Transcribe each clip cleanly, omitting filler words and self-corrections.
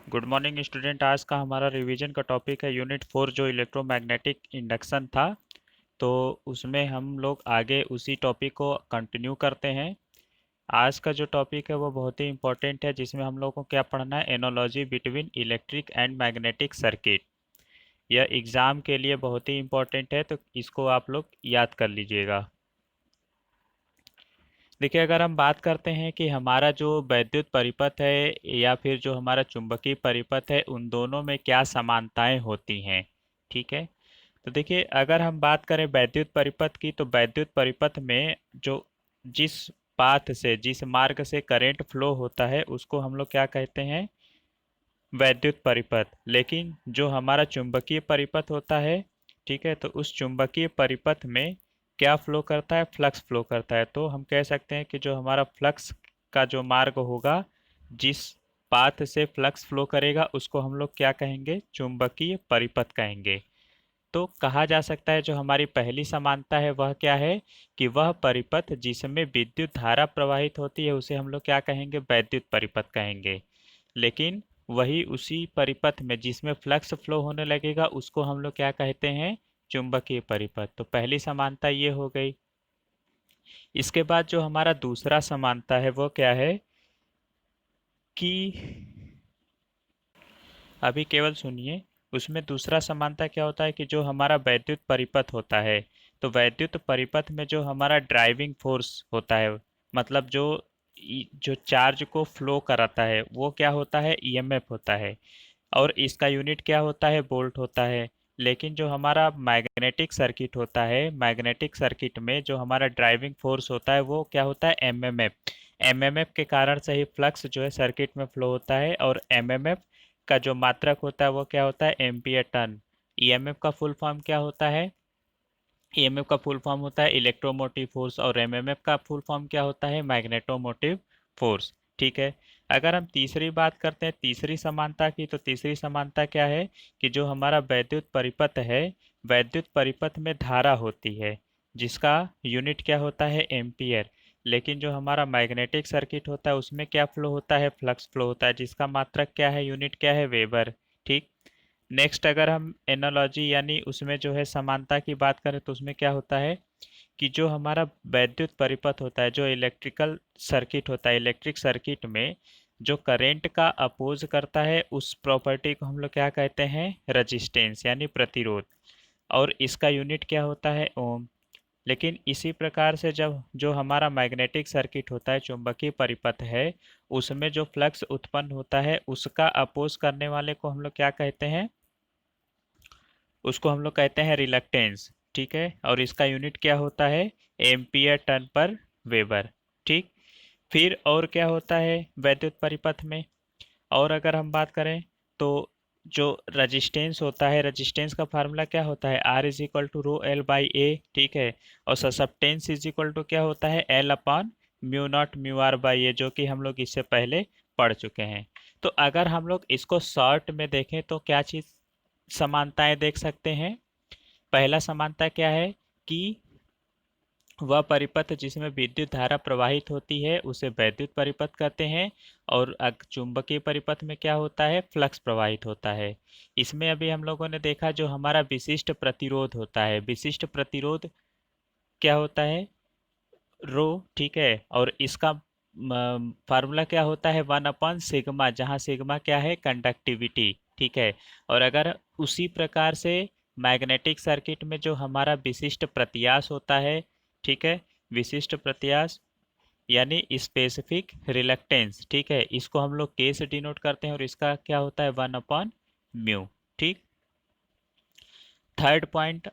Good morning student. आज का हमारा रिवीजन का टॉपिक है यूनिट 4 जो इलेक्ट्रोमैग्नेटिक इंडक्शन था। तो उसमें हम लोग आगे उसी टॉपिक को कंटिन्यू करते हैं। आज का जो टॉपिक है वो बहुत ही इंपॉर्टेंट है, जिसमें हम लोग को क्या पढ़ना है, analogy between electric and magnetic circuit. यह एग्ज़ाम के लिए बहुत ही इंपॉर्टेंट है, तो इसको आप लोग याद कर लीजिएगा। देखिए, अगर हम बात करते हैं कि हमारा जो वैद्युत परिपथ है या फिर जो हमारा चुंबकीय परिपथ है, उन दोनों में क्या समानताएं होती हैं। ठीक है। तो देखिए, अगर हम बात करें वैद्युत परिपथ की, तो वैद्युत परिपथ में जो जिस पाथ से, जिस मार्ग से करंट फ्लो होता है, उसको हम लोग क्या कहते हैं, वैद्युत परिपथ। लेकिन जो हमारा चुंबकीय परिपथ होता है, ठीक है, तो उस चुंबकीय परिपथ में क्या फ्लो करता है, फ्लक्स फ्लो करता है। तो हम कह सकते हैं कि जो हमारा फ्लक्स का जो मार्ग होगा, जिस पाथ से फ्लक्स फ्लो करेगा, उसको हम लोग क्या कहेंगे, चुंबकीय परिपथ कहेंगे। तो कहा जा सकता है जो हमारी पहली समानता है वह क्या है, कि वह परिपथ जिसमें विद्युत धारा प्रवाहित होती है उसे हम लोग क्या कहेंगे, वैद्युत परिपथ कहेंगे। लेकिन वही उसी परिपथ में जिसमें फ्लक्स फ्लो होने लगेगा, उसको हम लोग क्या कहते हैं, चुंबकीय परिपथ। तो पहली समानता ये हो गई। इसके बाद जो हमारा दूसरा समानता है वो क्या है, कि अभी केवल सुनिए, उसमें दूसरा समानता क्या होता है कि जो हमारा वैद्युत परिपथ होता है, तो वैद्युत परिपथ में जो हमारा ड्राइविंग फोर्स होता है, मतलब जो चार्ज को फ्लो कराता है, वो क्या होता है, ईएमएफ होता है। और इसका यूनिट क्या होता है, वोल्ट होता है। लेकिन जो हमारा मैग्नेटिक सर्किट होता है, मैग्नेटिक सर्किट में जो हमारा ड्राइविंग फोर्स होता है वो क्या होता है, एमएमएफ। एमएमएफ के कारण से ही फ्लक्स जो है सर्किट में फ्लो होता है, और एमएमएफ का जो मात्रक होता है वो क्या होता है, एम्पियर टर्न। ईएमएफ का फुल फॉर्म क्या होता है, ईएमएफ का फुल फॉर्म होता है इलेक्ट्रोमोटिव फोर्स, और एमएमएफ का फुल फॉर्म क्या होता है, मैग्नेटोमोटिव फोर्स। ठीक है। अगर हम तीसरी बात करते हैं, तीसरी समानता की, तो तीसरी समानता क्या है, कि जो हमारा वैद्युत परिपथ है, वैद्युत परिपथ में धारा होती है, जिसका यूनिट क्या होता है, एम्पियर। लेकिन जो हमारा मैग्नेटिक सर्किट होता है उसमें क्या फ्लो होता है, फ्लक्स फ्लो होता है, जिसका मात्रक क्या है, यूनिट क्या है, वेबर। ठीक। नेक्स्ट, अगर हम एनालॉजी यानी उसमें जो है समानता की बात करें, तो उसमें क्या होता है, कि जो हमारा वैद्युत परिपथ होता है, जो इलेक्ट्रिकल सर्किट होता है, इलेक्ट्रिक सर्किट में जो करंट का अपोज करता है, उस प्रॉपर्टी को हम लोग क्या कहते हैं, रजिस्टेंस यानी प्रतिरोध। और इसका यूनिट क्या होता है, ओम। लेकिन इसी प्रकार से जब जो हमारा मैग्नेटिक सर्किट होता है, चुंबकीय परिपथ है, उसमें जो फ्लक्स उत्पन्न होता है उसका अपोज करने वाले को हम लोग क्या कहते हैं, उसको हम लोग कहते हैं रिलक्टेंस। ठीक है। और इसका यूनिट क्या होता है, एम्पियर टर्न पर वेबर। ठीक। फिर और क्या होता है वैद्युत परिपथ में, और अगर हम बात करें, तो जो रजिस्टेंस होता है, रजिस्टेंस का फार्मूला क्या होता है, R is equal to rho L by A. ठीक है। और ससेप्टेंस इज इक्वल टू क्या होता है, L upon mu naught mu R by A, जो कि हम लोग इससे पहले पढ़ चुके हैं। तो अगर हम लोग इसको शॉर्ट में देखें तो क्या चीज़ समानताएं देख सकते हैं। पहला समानता क्या है, कि वह परिपथ जिसमें विद्युत धारा प्रवाहित होती है उसे वैद्युत परिपथ कहते हैं। और चुंबकीय परिपथ में क्या होता है, फ्लक्स प्रवाहित होता है। इसमें अभी हम लोगों ने देखा जो हमारा विशिष्ट प्रतिरोध होता है, विशिष्ट प्रतिरोध क्या होता है, रो। ठीक है। और इसका फार्मूला क्या होता है, 1/सिग्मा, जहाँ सिग्मा क्या है, कंडक्टिविटी। ठीक है। और अगर उसी प्रकार से मैग्नेटिक सर्किट में जो हमारा विशिष्ट प्रत्याश होता है, ठीक है, विशिष्ट प्रत्याश यानी स्पेसिफिक रिलक्टेंस, ठीक है, इसको हम लोग के से डिनोट करते हैं, और इसका क्या होता है, 1/म्यू। ठीक। थर्ड पॉइंट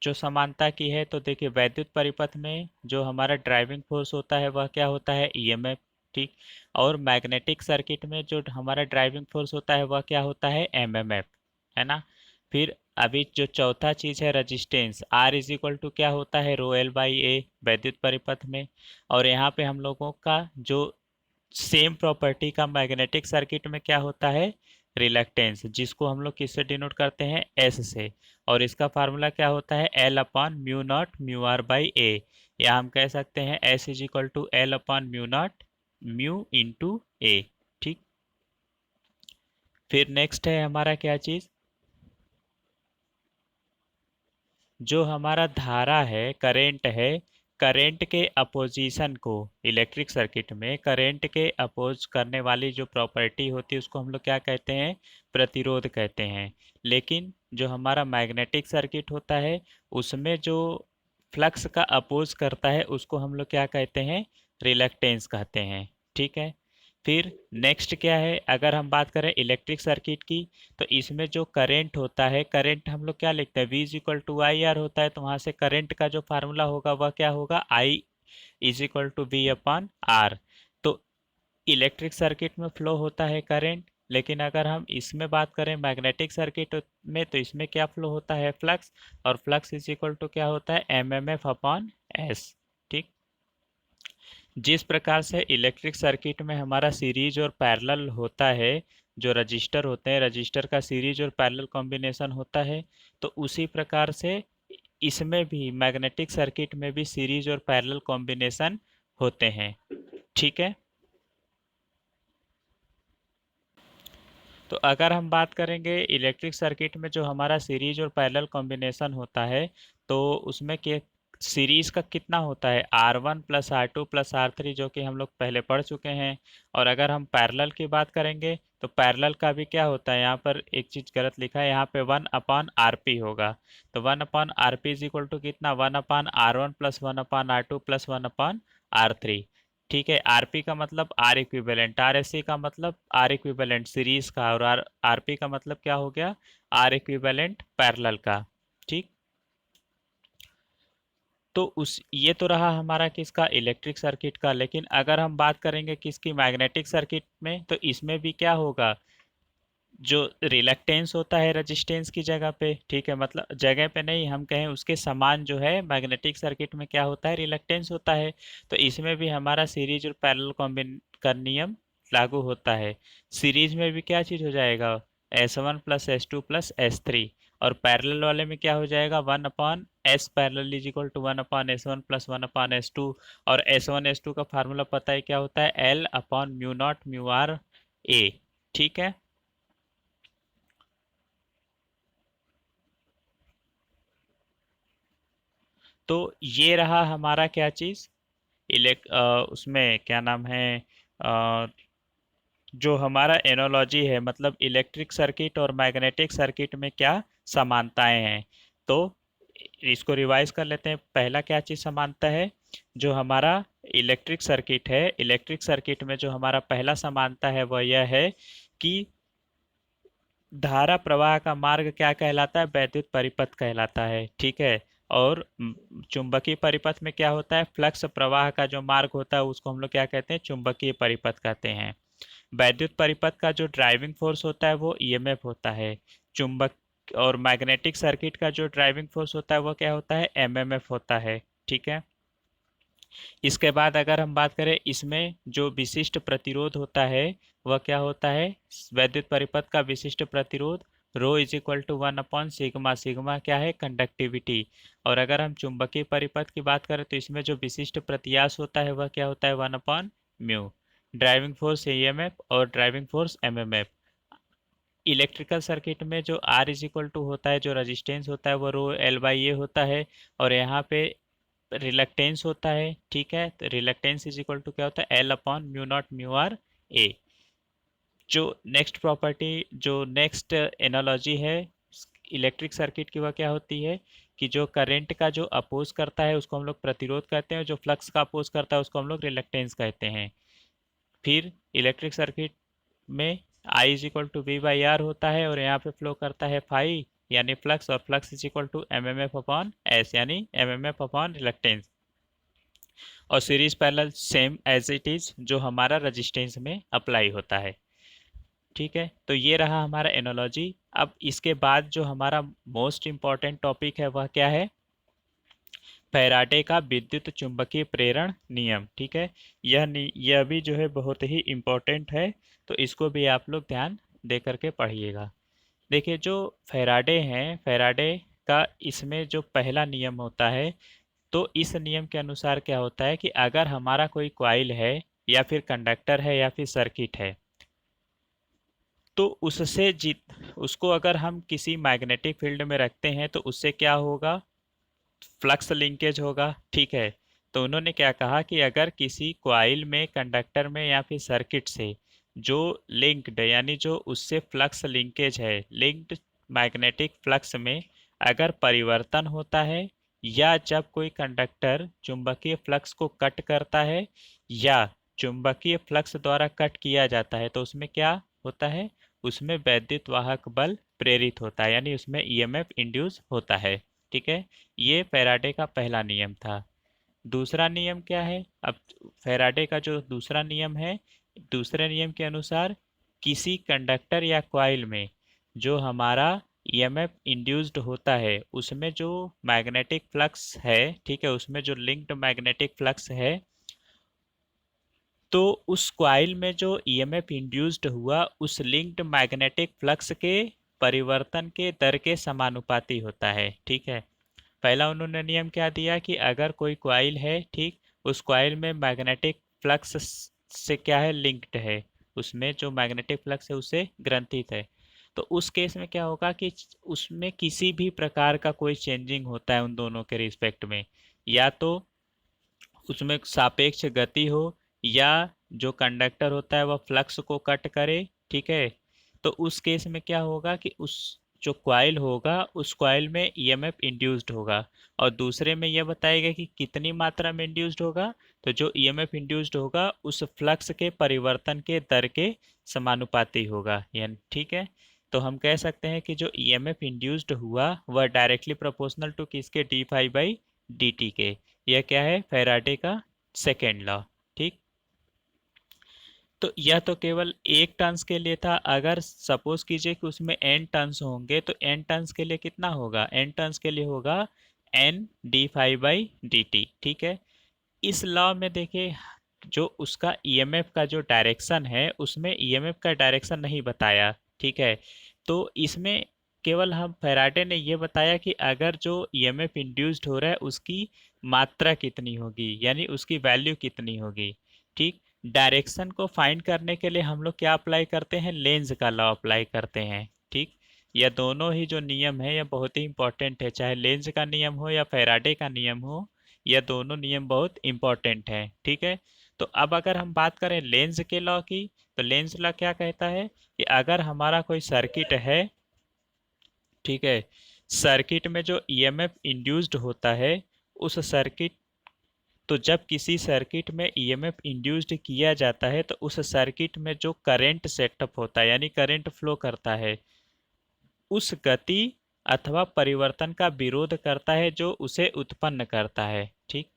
जो समानता की है, तो देखिए वैद्युत परिपथ में जो हमारा ड्राइविंग फोर्स होता है वह क्या होता है, ईएमएफ। ठीक। और मैग्नेटिक सर्किट में जो हमारा ड्राइविंग फोर्स होता है वह क्या होता है, एमएमएफ, है ना। फिर अभी जो चौथा चीज है, resistance, R is equal to क्या होता है, रो एल बाई ए, वैद्युत परिपथ में। और यहाँ पे हम लोगों का जो सेम प्रॉपर्टी का मैग्नेटिक सर्किट में क्या होता है, रिलक्टेंस, जिसको हम लोग किससे डिनोट करते हैं, एस से। और इसका फार्मूला क्या होता है, L upon mu naught mu R by A, या हम कह सकते हैं S is equal to L upon mu naught mu into A. ठीक। फिर नेक्स्ट है हमारा क्या चीज़, जो हमारा धारा है, करंट है, करंट के अपोजिशन को, इलेक्ट्रिक सर्किट में करंट के अपोज करने वाली जो प्रॉपर्टी होती है उसको हम लोग क्या कहते हैं, प्रतिरोध कहते हैं। लेकिन जो हमारा मैग्नेटिक सर्किट होता है उसमें जो फ्लक्स का अपोज करता है उसको हम लोग क्या कहते हैं, रिलक्टेंस कहते हैं। ठीक है। फिर नेक्स्ट क्या है, अगर हम बात करें इलेक्ट्रिक सर्किट की, तो इसमें जो करंट होता है, करंट हम लोग क्या लिखते हैं, V is equal to I R होता है, तो वहां से करंट का जो फार्मूला होगा वह क्या होगा, I is equal to V upon R. तो इलेक्ट्रिक सर्किट में फ्लो होता है करंट, लेकिन अगर हम इसमें बात करें मैग्नेटिक सर्किट में, तो इसमें क्या फ्लो होता है, फ्लक्स, और फ्लक्स इज इक्वल टू क्या होता है, M M F upon S. ठीक। जिस प्रकार से इलेक्ट्रिक सर्किट में हमारा सीरीज और पैरेलल होता है, जो रजिस्टर होते हैं, रजिस्टर का सीरीज और पैरेलल कॉम्बिनेशन होता है, तो उसी प्रकार से इसमें भी मैग्नेटिक सर्किट में भी सीरीज और पैरेलल कॉम्बिनेशन होते हैं। ठीक है। तो अगर हम बात करेंगे इलेक्ट्रिक सर्किट में जो हमारा सीरीज और पैरेलल कॉम्बिनेशन होता है, तो उसमें के सीरीज का कितना होता है, R1 plus R2 plus R3, जो कि हम लोग पहले पढ़ चुके हैं। और अगर हम पैरेलल की बात करेंगे तो पैरेलल का भी क्या होता है, यहाँ पर एक चीज़ गलत लिखा है, यहाँ पे 1 अपॉन आर पी होगा। तो 1 upon R P is equal to कितना, 1 upon R1 plus 1 upon R2 plus 1 upon R3। ठीक है। आरपी का मतलब R equivalent, R S C का मतलब आर इक्विवेलेंट सीरीज का, और आरपी का मतलब क्या हो गया, आर इक्विवेलेंट पैरेलल का। ठीक। तो उस ये तो रहा हमारा किसका, इलेक्ट्रिक सर्किट का। लेकिन अगर हम बात करेंगे किसकी, मैग्नेटिक सर्किट में, तो इसमें भी क्या होगा, जो रिलक्टेंस होता है रजिस्टेंस की जगह पे, ठीक है, मतलब जगह पे नहीं, हम कहें उसके समान जो है मैग्नेटिक सर्किट में क्या होता है, रिलक्टेंस होता है। तो इसमें भी हमारा सीरीज और पैरेलल कॉम्बिन का नियम लागू होता है। सीरीज में भी क्या चीज़ हो जाएगा, S1 plus S2 plus S3, और पैरेलल वाले में क्या हो जाएगा, 1 upon S parallel is equal to 1 upon S1 plus 1 upon S2। और S1 S2 का फार्मूला पता है क्या होता है, L upon mu naught mu R A. ठीक है। तो ये रहा हमारा क्या चीज़, उसमें क्या नाम है, अ, जो हमारा एनोलॉजी है, मतलब इलेक्ट्रिक सर्किट और मैग्नेटिक सर्किट में क्या समानताएं हैं। तो इसको रिवाइज कर लेते हैं। पहला क्या चीज़ समानता है, जो हमारा इलेक्ट्रिक सर्किट है, इलेक्ट्रिक सर्किट में जो हमारा पहला समानता है वह यह है कि धारा प्रवाह का मार्ग क्या कहलाता है, वैद्युत परिपथ कहलाता है। ठीक है। और चुंबकीय परिपथ में क्या होता है, फ्लक्स प्रवाह का जो मार्ग होता है उसको हम लोग क्या कहते हैं, चुंबकीय परिपथ कहते हैं। वैद्युत परिपथ का जो ड्राइविंग फोर्स होता है वो ईएमएफ होता है। चुंबक और मैग्नेटिक सर्किट का जो ड्राइविंग फोर्स होता है वो क्या होता है, एमएमएफ होता है। ठीक है। इसके बाद अगर हम बात करें, इसमें जो विशिष्ट प्रतिरोध होता है वह क्या होता है, वैद्युत परिपथ का विशिष्ट प्रतिरोध rho is equal to 1 upon sigma, sigma क्या है, कंडक्टिविटी। और अगर हम चुंबकीय परिपथ की बात करें तो इसमें जो विशिष्ट प्रत्याश होता है वह क्या होता है, 1 upon mu. Driving force EMF और driving force MMF. Electrical circuit में जो आर इज इक्वल टू होता है, जो रजिस्टेंस होता है वो रो एल बाई ए होता है। और यहाँ पे रिलक्टेंस होता है। ठीक है। तो रिलक्टेंस इज इक्वल टू क्या होता है, L upon mu naught mu R A. जो नेक्स्ट प्रॉपर्टी, जो नेक्स्ट एनालॉजी है इलेक्ट्रिक सर्किट की, वह क्या होती है कि जो करंट का जो अपोज करता है उसको हम लोग प्रतिरोध कहते हैं, जो फ्लक्स का अपोज करता है उसको हम लोग रिलक्टेंस कहते हैं। फिर इलेक्ट्रिक सर्किट में I is equal to V by R होता है, और यहाँ पे फ्लो करता है फाई यानी फ्लक्स, और flux is equal to M M F upon S यानी M M F upon reluctance. और series parallel same as it is जो हमारा रजिस्टेंस में अप्लाई होता है। ठीक है। तो ये रहा हमारा एनोलॉजी। अब इसके बाद जो हमारा मोस्ट इंपॉर्टेंट टॉपिक है वह क्या है, फैराडे का विद्युत चुंबकीय प्रेरण नियम। ठीक है। यह भी जो है बहुत ही इम्पोर्टेंट है, तो इसको भी आप लोग ध्यान दे करके पढ़िएगा। देखिए, जो फैराडे हैं, फैराडे का इसमें जो पहला नियम होता है, तो इस नियम के अनुसार क्या होता है कि अगर हमारा कोई कॉइल है या फिर कंडक्टर है या फिर सर्किट है, तो उससे जीत उसको अगर हम किसी मैग्नेटिक फील्ड में रखते हैं तो उससे क्या होगा, फ्लक्स लिंकेज होगा, ठीक है। तो उन्होंने क्या कहा कि अगर किसी कॉइल में, कंडक्टर में या फिर सर्किट से जो लिंक्ड यानी जो उससे फ्लक्स लिंकेज है, लिंक्ड मैग्नेटिक फ्लक्स में अगर परिवर्तन होता है, या जब कोई कंडक्टर चुंबकीय फ्लक्स को कट करता है या चुंबकीय फ्लक्स द्वारा कट किया जाता है, तो उसमें क्या होता है, उसमें वैद्युत वाहक बल प्रेरित होता है, यानी उसमें ईएमएफ इंड्यूस होता है, ठीक है। ये फैराडे का पहला नियम था। दूसरा नियम क्या है? अब फैराडे का जो दूसरा नियम है, दूसरे नियम के अनुसार किसी कंडक्टर या कॉइल में जो हमारा ईएमएफ इंड्यूस्ड होता है उसमें जो मैग्नेटिक फ्लक्स है, ठीक है, उसमें जो लिंक्ड मैग्नेटिक फ्लक्स है, तो उस कॉइल में जो ईएमएफ इंड्यूस्ड हुआ उस लिंक्ड मैग्नेटिक फ्लक्स के परिवर्तन के दर के समानुपाती होता है, ठीक है। पहला उन्होंने नियम क्या दिया कि अगर कोई कॉइल है, ठीक, उस कॉइल में मैग्नेटिक फ्लक्स से क्या है, लिंक्ड है, उसमें जो मैग्नेटिक फ्लक्स है उससे ग्रंथित है, तो उस केस में क्या होगा कि उसमें किसी भी प्रकार का कोई चेंजिंग होता है उन दोनों के रिस्पेक्ट में, या तो उसमें सापेक्ष गति हो या जो कंडक्टर होता है वह फ्लक्स को कट करे, ठीक है। तो उस केस में क्या होगा कि उस जो कॉइल होगा उस कॉइल में ईएमएफ इंड्यूस्ड होगा, और दूसरे में यह बताएगा कि कितनी मात्रा में इंड्यूस्ड होगा, तो जो ईएमएफ इंड्यूस्ड होगा उस फ्लक्स के परिवर्तन के दर के समानुपाती होगा, यानी ठीक है। तो हम कह सकते हैं कि जो ईएमएफ इंड्यूस्ड हुआ वह डायरेक्टली प्रोपोर्शनल टू किसके, D phi by D T के। यह क्या है, फैराडे का सेकेंड लॉ, ठीक। तो यह तो केवल एक टर्न्स के लिए था। अगर सपोज कीजिए कि उसमें एन टर्न्स होंगे तो एन टर्न्स के लिए कितना होगा, एन टर्न्स के लिए होगा N D phi by D T, ठीक है। इस लॉ में देखिए जो उसका ईएमएफ का जो डायरेक्शन है उसमें ईएमएफ का डायरेक्शन नहीं बताया, ठीक है। तो इसमें केवल हम फैराडे ने ये बताया कि अगर जो ईएमएफ इंड्यूस्ड हो रहा है उसकी मात्रा कितनी होगी, यानी उसकी वैल्यू कितनी होगी, ठीक। डायरेक्शन को फाइंड करने के लिए हम लोग क्या अप्लाई करते हैं, लेंज का लॉ अप्लाई करते हैं, ठीक। यह दोनों ही जो नियम है यह बहुत ही इंपॉर्टेंट है, चाहे लेंज का नियम हो या फैराडे का नियम हो, यह दोनों नियम बहुत इंपॉर्टेंट हैं, ठीक है। तो अब अगर हम बात करें लेंज के लॉ की, तो लेंज लॉ क्या कहता है कि अगर हमारा कोई सर्किट है, ठीक है, सर्किट में जो ईएमएफ इंड्यूस्ड होता है उस सर्किट, तो जब किसी सर्किट में ईएमएफ इंड्यूस्ड किया जाता है तो उस सर्किट में जो करंट सेटअप होता है यानी करंट फ्लो करता है उस गति अथवा परिवर्तन का विरोध करता है जो उसे उत्पन्न करता है, ठीक।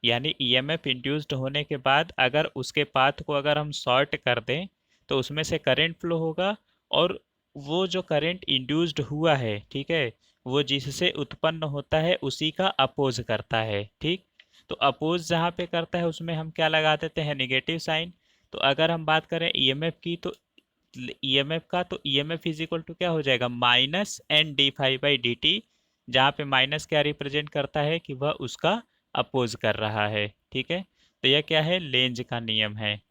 यानी ईएमएफ इंड्यूस्ड होने के बाद अगर उसके पाथ को अगर हम शॉर्ट कर दें तो उसमें से करंट फ्लो होगा, और वो जो करंट इंड्यूस्ड हुआ है, ठीक है, वो जिससे उत्पन्न होता है उसी का अपोज करता है, ठीक। तो अपोज जहाँ पे करता है उसमें हम क्या लगा देते हैं, नेगेटिव साइन। तो अगर हम बात करें ईएमएफ की, तो ईएमएफ का, तो ईएमएफ इज इक्वल टू क्या हो जाएगा, minus N D phi by D T, जहाँ पे माइनस क्या रिप्रेजेंट करता है कि वह उसका अपोज कर रहा है, ठीक है। तो यह क्या है, लेंज का नियम है।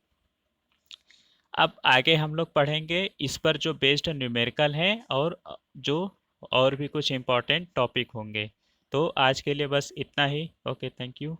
अब आगे हम लोग पढ़ेंगे इस पर जो बेस्ड न्यूमेरिकल हैं और जो और भी कुछ इम्पोर्टेंट टॉपिक होंगे। तो आज के लिए बस इतना ही। Okay, thank you.